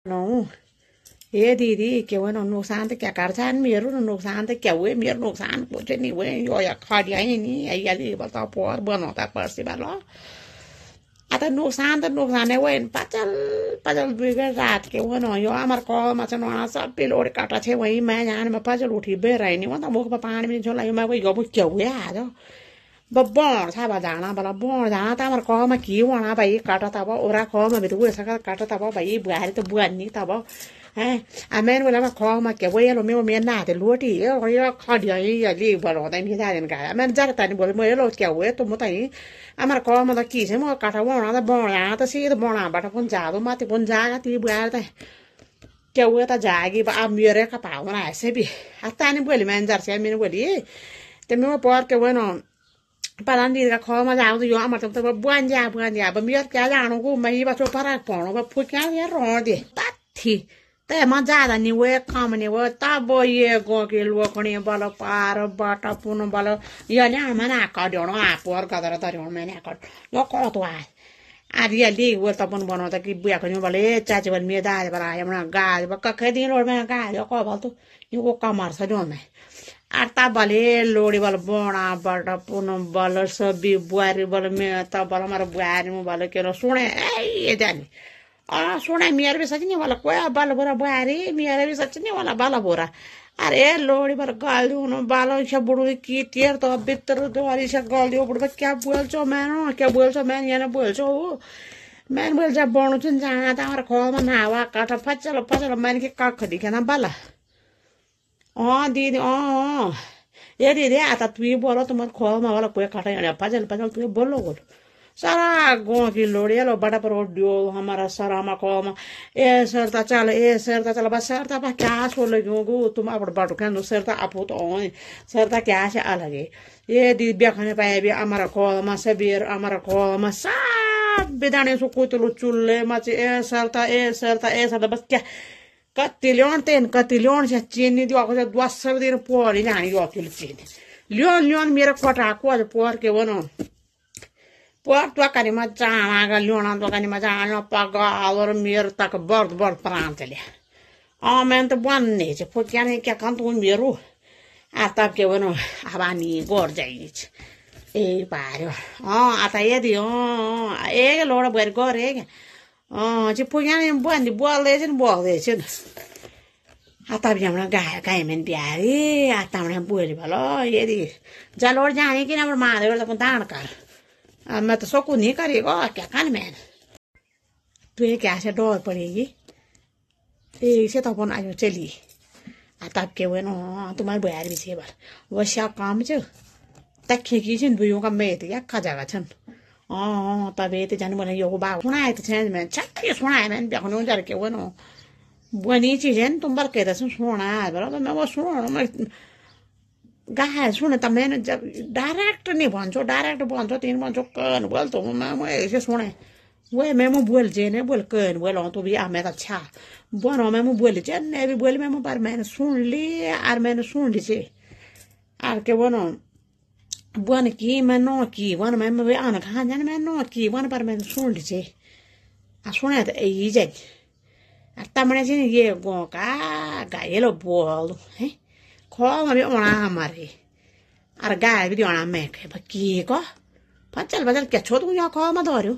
No, didi, que bueno, नुकसान तो क्या कर जान मेरो नुकसान तो क्या हुए मेरो नुकसान कुछ नहीं हुए यो या खड़ी आई नहीं आई वाली बताओ पोर बनाता पर्सी वाला आता नुकसान है वो इन पचल पचल बिगड़ रात के वो ना यो हमार को मचन वहाँ सब पिलोड़ काटा छे वही मैं जान में पचल उठी बे रही नहीं वो तो मुख पर पानी में झोला मैं वही गबु क्या हुए आज बब्बों साबा जाना बला बों जाना था हमार को में की वहाँ भाई काटा था वो ओरा को में भी तो वो ऐसा काटा था वो भाई बुआरी तो बुआनी था वो Amen wala ma ko ma ke we lo me me na de lo ti yo kha dia yi li ba lo dai mi da den ga amen jar ta ni bo me lo ke we to mo tai amar ko ma da ki se mo ka ta wo na da bo ya ta si da bo na ba ta pon ja do ma ti pon ja ga ti bu ya ta ke we ta ja gi ba a mi re ka pa na se bi ata ni bo li men jar se mi ni bo li te me mo por ke bueno palan di ka ko ma ja do yo amar ta buan ja ba mi ka ja no ku mai ba so para po no ba pu ka ya ro di ta thi ते मजा नि way काम नि way तब ये go के लोकणी बल पार बाटा पुन बल ये ने मना का दिनो आप और का दर दर मैंने का यो को तो आ ये ली वो तपन बनो त कि बुया खनि बले चाचे बल मे दा बरा यमना गा बक के दिन लोड में गा यो को बल तो यो कमर स जो में आरता बले लोडी बल बोना बाटा पुन बल सबी बुआरी बल में त बल हमारा बुआरी में बल के सुने ये जानी सुना मेरे भी सच नहीं वाला कोई बाल बोरा बुआरी मेरे भी सच नहीं वाला बाला बोरा अरे लोड़ी बार गाल दूँ ना बालों से बुढ़ू की तेर तो बितर तो वाली से गाल दियो बुढ़ा क्या बोल चो मैं क्या बोल चो मैं ये ना बोल चो मैं बोल जब बोलूँ चुन जाना था हमारा कॉल में नावा काटा पचल मैंने के काख दिखे ना बाला दीदी ये दीदी आता तू ही बोलो तुम्हारे कॉल में वाला कोई काटा यानी पचल तू बोलो सारा गाँव की लोड़ी लो बड़ा पर दियो हमारा सारा मको ए सरता चल बस सरता पा क्या सो लगे गो तुम अब बाटो क्या सरता आपो तो सरता क्या से अलग है ये दिव्या खाने पाए भी हमारा कॉल से बीर हमारा कॉल सब बिदाने सो कोई तो चूल्हे मचे ए सरता बस क्या कतिलियन से चीनी दियो को दस सब दिन पोरी लानी यो किलो चीनी लियोन मेरा कोटा को पोर के वनो por tua canima jana ga liona tua canima jana paga alor mir tak bord prantele amen to banne je porque ane que canto un miru ata que bueno abani gorjai e paro ata ye di e lora ber gore je porque ane bandi boale chen ata biamna ga men biari ata mna bueli balo ye di jalor jani ki na ma de verdad contan kar मैं तो सोकू नहीं करेगा क्या खाने में तू ये क्या से डोर पड़ेगी इसे तो अपन आयो चली तब के वो ना तुम्हारे बुआरी भी से बार वो क्या काम जो तक की चीज़ बुयों का में तो क्या खा जाएगा चन तब ये तो जाने वाले योगो बाग सुना है तो चैन में चक्की सुना है मैंने बिहार नौ जार के वो ना बुनी चीज़ें तुम बार कहते सुना है बराबर मैं वो सुना मैं गाय सुने तब मैंने जब डायरेक्ट नहीं पहुंचो तीन पहुंचो कन बोल तो मैं ऐसे सुने वो मैं बोल जे ने बोल कन बोल तो भी मैं अच्छा बोलो मैं बोल जे ने भी बोल मैं पर मैंने सुन ली और मैंने सुन ली से और के बोलो बोन की मैं नो की वन मैं आना कहाँ जाने मैं नो की वन पर मैंने सुन ली से सुने तो यही जाए तब मैंने ये गो का गाय लो बोल है कॉल में भी ओना हमारे और गाय भी दिया मैं के बकी को पचल क्या छोड़ दूँ यहाँ कॉल में दौड़ो